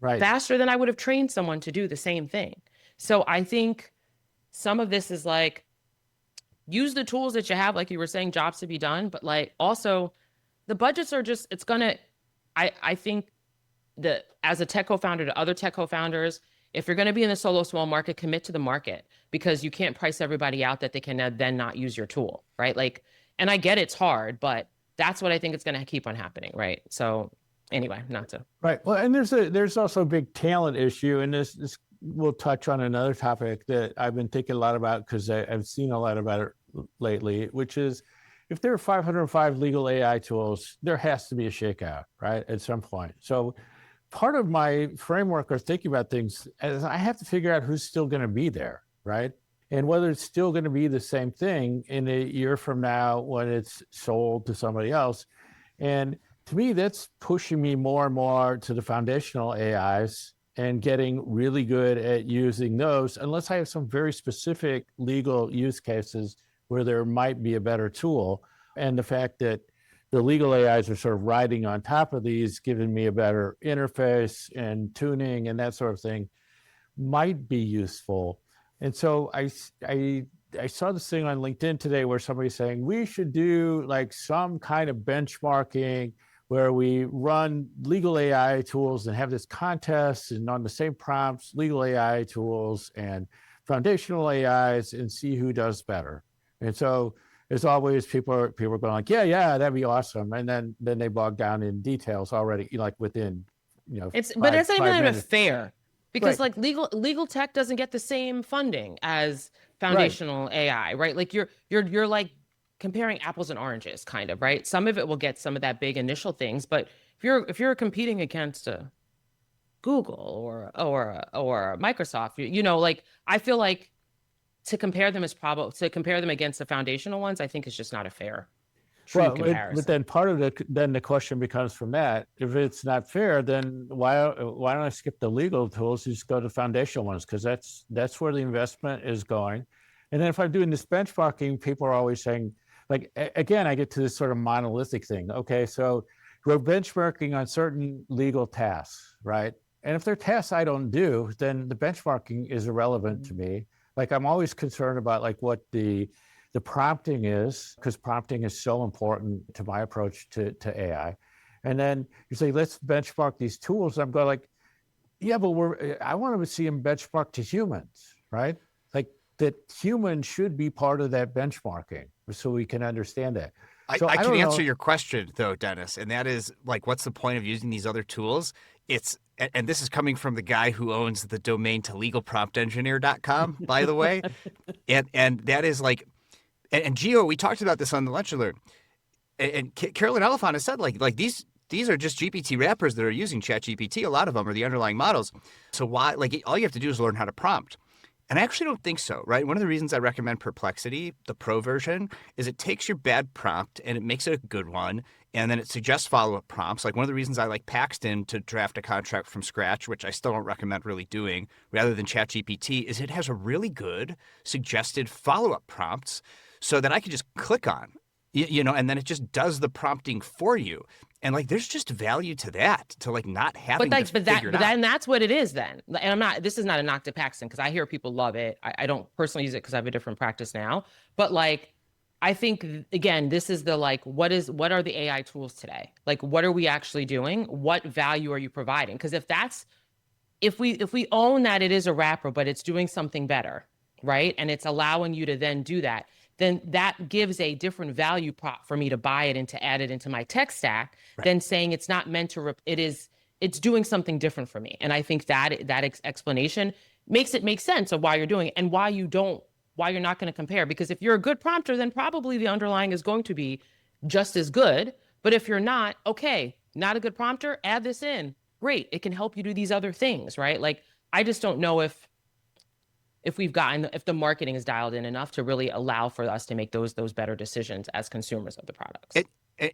right. Faster than I would have trained someone to do the same thing. So I think some of this is like, use the tools that you have, like you were saying, jobs to be done, but like also the budgets are just, I think that as a tech co-founder to other tech co-founders, if you're going to be in the solo small market, commit to the market, because you can't price everybody out that they can then not use your tool, right? Like, and I get it's hard, but that's what I think it's going to keep on happening, right? So anyway, not to. Right. Well, and there's also a big talent issue, and this we'll touch on another topic that I've been thinking a lot about, because I've seen a lot about it lately, which is, if there are 505 legal AI tools, there has to be a shakeout, right, at some point. So part of my framework of thinking about things is I have to figure out who's still going to be there, right? And whether it's still going to be the same thing in a year from now when it's sold to somebody else. And to me, that's pushing me more and more to the foundational AIs and getting really good at using those, unless I have some very specific legal use cases where there might be a better tool. And the fact that the legal AIs are sort of riding on top of these, giving me a better interface and tuning and that sort of thing, might be useful. And so I saw this thing on LinkedIn today where somebody's saying we should do like some kind of benchmarking where we run legal AI tools and have this contest, and on the same prompts, legal AI tools and foundational AIs, and see who does better. And so As always, people are going like, yeah, that'd be awesome, and then they bog down in details already, like within, But it's not even minutes. fair because Right. like legal tech doesn't get the same funding as Right. foundational AI, right? Like you're like comparing apples and oranges, kind of, right? Some of it will get some of that big initial things, but if you're competing against a Google or Microsoft, like I feel like to compare them against the foundational ones, I think is just not a fair true But comparison. then part of the question becomes from that, if it's not fair, then why don't I skip the legal tools, just go to foundational ones, because that's where the investment is going. And then if I'm doing this benchmarking, people are always saying, like, again, I get to this sort of monolithic thing. Okay, so we're benchmarking on certain legal tasks, right? And if they're tasks I don't do, then the benchmarking is irrelevant to me. Like, I'm always concerned about like what the prompting is, because prompting is so important to my approach to AI. And then you say, let's benchmark these tools. I'm going like, yeah, but I want to see them benchmark to humans, right? Like that humans should be part of that benchmarking so we can understand that. So I can don't answer know. your question though, Dennis, and that is like, what's the point of using these other tools? And this is coming from the guy who owns the domain to legalpromptengineer.com, by the way. And that is like, and Gio, we talked about this on the Lunch Alert, and Carolyn Elefant has said like these are just GPT wrappers that are using ChatGPT. A lot of them are the underlying models. So why, like, all you have to do is learn how to prompt. And I actually don't think so, right? One of the reasons I recommend Perplexity, the pro version, is it takes your bad prompt and it makes it a good one. And then it suggests follow-up prompts. Like one of the reasons I like Paxton to draft a contract from scratch, which I still don't recommend really doing, rather than ChatGPT, is it has a really good suggested follow-up prompts so that I can just click on, and then it just does the prompting for you. And like, there's just value to that, to like not having to figure it out. And that's what it is then. And this is not a knock to Paxton, because I hear people love it. I don't personally use it because I have a different practice now. But like, I think, again, this is the like, what are the AI tools today? Like, what are we actually doing? What value are you providing? Because if we own that it is a wrapper, but it's doing something better, right? And it's allowing you to then do that, then that gives a different value prop for me to buy it and to add it into my tech stack than saying it's not meant to, it's doing something different for me. And I think that explanation makes it make sense of why you're doing it and why you're not going to compare. Because if you're a good prompter, then probably the underlying is going to be just as good. But if you're not, okay, not a good prompter, add this in. Great. It can help you do these other things, right? Like, I just don't know if the marketing is dialed in enough to really allow for us to make those better decisions as consumers of the products.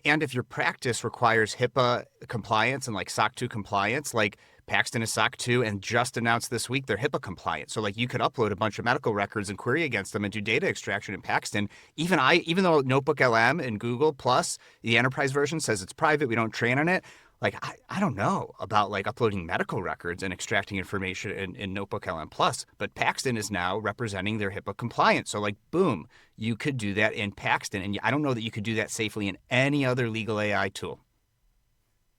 And if your practice requires HIPAA compliance and like SOC 2 compliance, like Paxton is SOC 2 and just announced this week they're HIPAA compliant. So like you could upload a bunch of medical records and query against them and do data extraction in Paxton. Even though Notebook LM and Google Plus, the enterprise version says it's private, we don't train on it. Like, I don't know about like uploading medical records and extracting information in Notebook LM Plus, but Paxton is now representing their HIPAA compliance. So like, boom, you could do that in Paxton. And I don't know that you could do that safely in any other legal AI tool.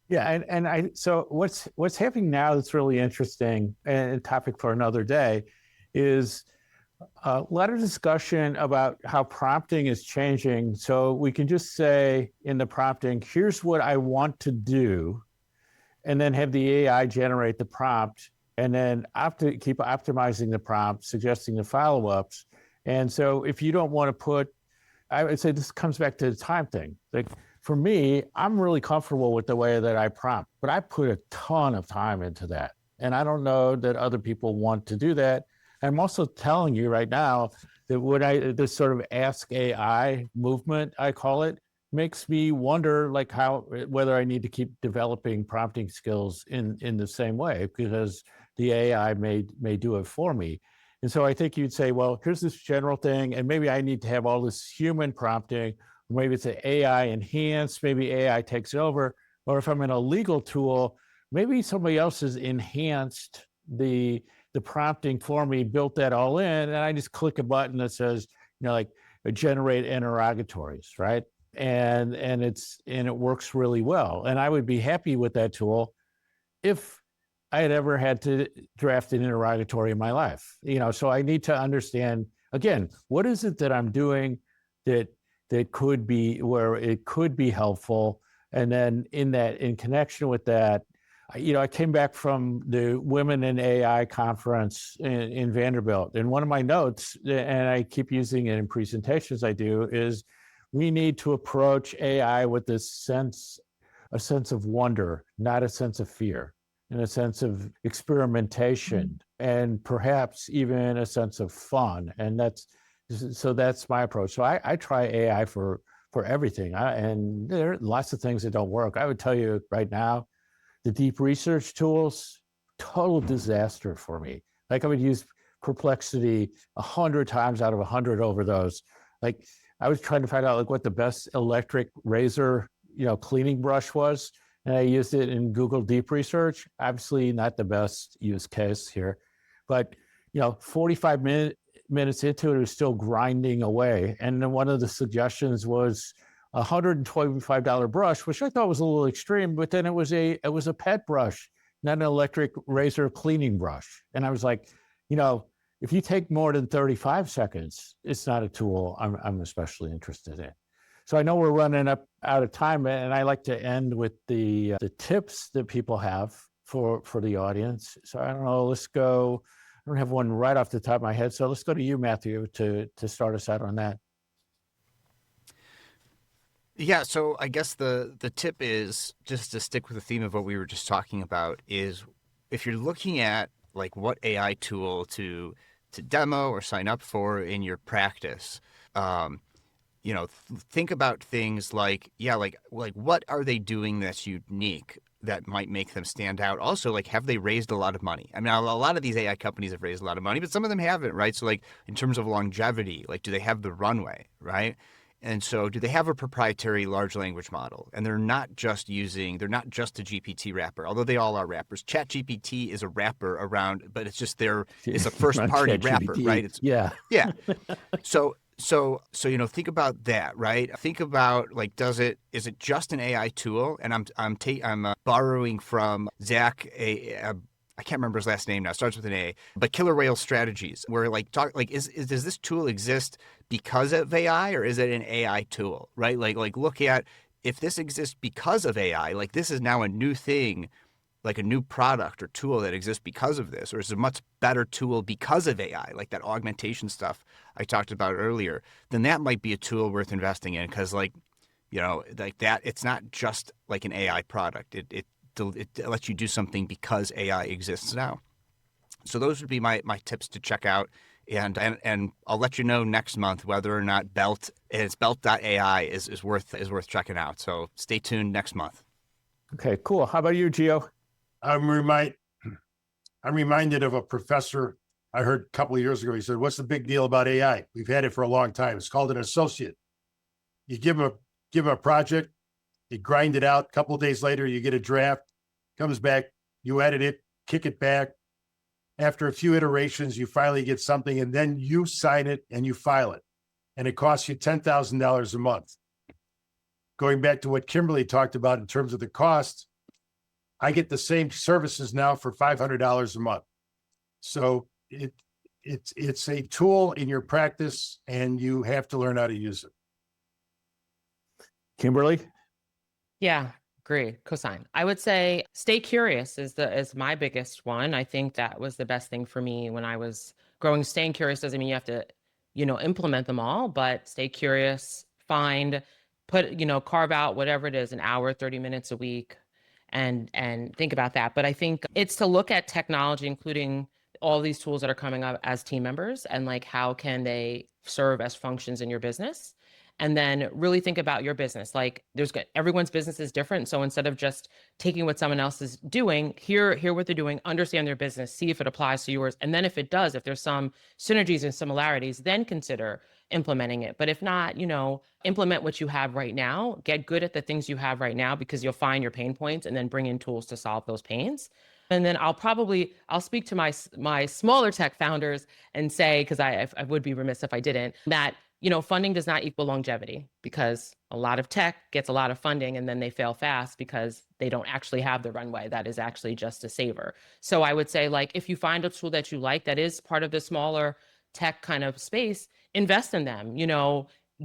Yeah, so what's happening now that's really interesting and a topic for another day is a lot of discussion about how prompting is changing. So we can just say in the prompting, here's what I want to do, and then have the AI generate the prompt, and then keep optimizing the prompt, suggesting the follow-ups. And so if you don't want to put, I would say this comes back to the time thing. Like for me, I'm really comfortable with the way that I prompt, but I put a ton of time into that. And I don't know that other people want to do that. I'm also telling you right now that this sort of ask AI movement, I call it, makes me wonder like whether I need to keep developing prompting skills in the same way, because the AI may do it for me. And so I think you'd say, well, here's this general thing, and maybe I need to have all this human prompting, or maybe it's an AI enhanced, maybe AI takes over, or if I'm in a legal tool, maybe somebody else has enhanced the prompting for me, built that all in, and I just click a button that says, like generate interrogatories, right? And it works really well. And I would be happy with that tool if I had ever had to draft an interrogatory in my life. So I need to understand, again, what is it that I'm doing that that could be where it could be helpful. And then in connection with that, I came back from the Women in AI conference in Vanderbilt, and one of my notes, and I keep using it in presentations I do, is we need to approach AI with a sense of wonder, not a sense of fear, and a sense of experimentation, and perhaps even a sense of fun. And that's my approach. So I try AI for everything, and there are lots of things that don't work. I would tell you right now, the deep research tools, total disaster for me. Like I would use Perplexity 100 times out of 100 over those. Like I was trying to find out like what the best electric razor, cleaning brush was, and I used it in Google Deep Research. Obviously not the best use case here, but 45 minutes into it, it was still grinding away. And then one of the suggestions was a $125 brush, which I thought was a little extreme, but then it was a pet brush, not an electric razor cleaning brush. And I was like, if you take more than 35 seconds, it's not a tool I'm especially interested in. So I know we're running out of time, and I like to end with the tips that people have for the audience. So I don't know, let's go. I don't have one right off the top of my head. So let's go to you, Matthew, to start us out on that. Yeah, so I guess the tip is, just to stick with the theme of what we were just talking about, is if you're looking at like what AI tool to demo or sign up for in your practice, think about things like what are they doing that's unique that might make them stand out? Also, like, have they raised a lot of money? I mean, a lot of these AI companies have raised a lot of money, but some of them haven't, right? So like in terms of longevity, like do they have the runway, right? And so do they have a proprietary large language model? And they're not just a GPT wrapper, although they all are wrappers. ChatGPT is a wrapper around, but it's just it's a first party wrapper, right? Yeah. So think about that, right? Think about like, is it just an AI tool? And I'm borrowing from Zach, I can't remember his last name now. It starts with an A, but Killer Whale Strategies, where does this tool exist because of AI, or is it an AI tool, right? Like look at, if this exists because of AI, like this is now a new thing, like a new product or tool that exists because of this, or is it a much better tool because of AI, like that augmentation stuff I talked about earlier, then that might be a tool worth investing in, because like that, it's not just like an AI product. It lets you do something because AI exists now. So those would be my tips to check out. And I'll let you know next month whether or not Belt.ai is worth checking out. So stay tuned next month. Okay, cool. How about you, Gio? I'm reminded of a professor I heard a couple of years ago. He said, "What's the big deal about AI? We've had it for a long time. It's called an associate. You give him a project, you grind it out. A couple of days later, you get a draft, comes back, you edit it, kick it back. After a few iterations, you finally get something, and then you sign it and you file it. And it costs you $10,000 a month." Going back to what Kimberly talked about in terms of the cost, I get the same services now for $500 a month. So it's a tool in your practice, and you have to learn how to use it. Kimberly? Yeah, agree. Cosign. I would say stay curious is my biggest one. I think that was the best thing for me when I was growing. Staying curious doesn't mean you have to, implement them all, but stay curious, carve out whatever it is, an hour, 30 minutes a week, and think about that. But I think it's to look at technology, including all these tools that are coming up, as team members, and like how can they serve as functions in your business. And then really think about your business. Like everyone's business is different. So instead of just taking what someone else is doing, hear what they're doing, understand their business, see if it applies to yours. And then if it does, if there's some synergies and similarities, then consider implementing it. But if not, implement what you have right now, get good at the things you have right now, because you'll find your pain points, and then bring in tools to solve those pains. And then I'll speak to my smaller tech founders and say, because I would be remiss if I didn't, that funding does not equal longevity, because a lot of tech gets a lot of funding and then they fail fast because they don't actually have the runway that is actually just a saver. So I would say, like, if you find a tool that you like that is part of the smaller tech kind of space, invest in them,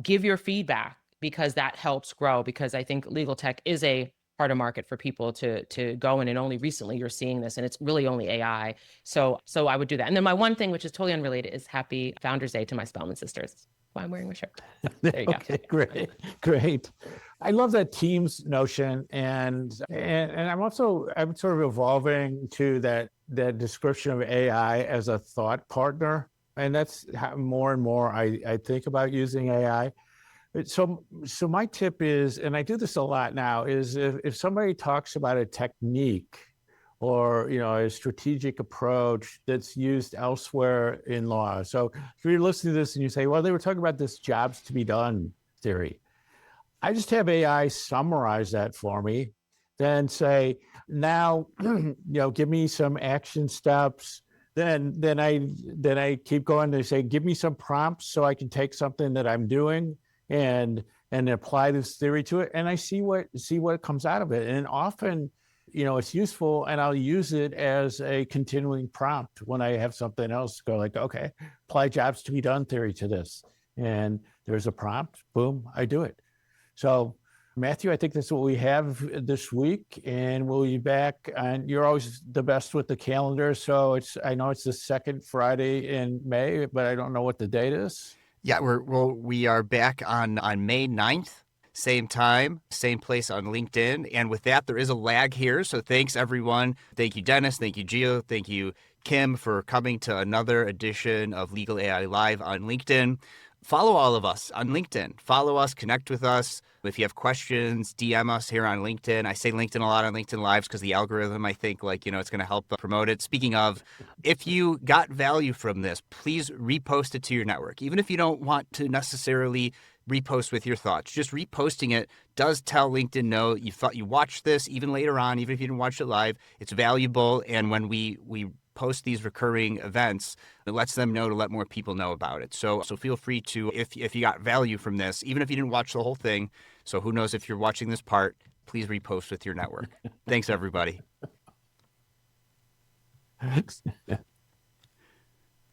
give your feedback, because that helps grow, because I think legal tech is a harder market for people to go in, and only recently you're seeing this, and it's really only AI. So I would do that. And then my one thing, which is totally unrelated, is happy Founders Day to my Spellman sisters. That's why I'm wearing my shirt. There you go. Okay, great. I love that teams notion, and I'm sort of evolving to that description of AI as a thought partner, and that's how more and more I think about using AI. So my tip is, and I do this a lot now, is if somebody talks about a technique or a strategic approach that's used elsewhere in law. So if you're listening to this and you say, well, they were talking about this jobs to be done theory, I just have AI summarize that for me, then say, now give me some action steps. Then I keep going to say, give me some prompts so I can take something that I'm doing and apply this theory to it, and I see what comes out of it. And often, it's useful, and I'll use it as a continuing prompt when I have something else. Go like, okay, apply jobs to be done theory to this, and there's a prompt. Boom, I do it. So, Matthew, I think that's what we have this week, and we'll be back. And you're always the best with the calendar, so I know it's the second Friday in May, but I don't know what the date is. Yeah, we are back on May 9th, same time, same place on LinkedIn. And with that, there is a lag here. So thanks, everyone. Thank you, Dennis. Thank you, Gio. Thank you, Kim, for coming to another edition of Legal AI Live on LinkedIn. Follow all of us on LinkedIn. Follow us, connect with us. If you have questions, DM us here on LinkedIn. I say LinkedIn a lot on LinkedIn Lives because the algorithm, I think, it's going to help promote it. Speaking of, if you got value from this, please repost it to your network. Even if you don't want to necessarily repost with your thoughts, just reposting it does tell LinkedIn no, you watched this even later on, even if you didn't watch it live. It's valuable. And when we post these recurring events, it lets them know to let more people know about it. So feel free to, if you got value from this, even if you didn't watch the whole thing, so who knows if you're watching this part, please repost with your network. Thanks, everybody.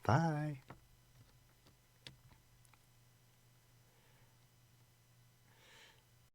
Bye.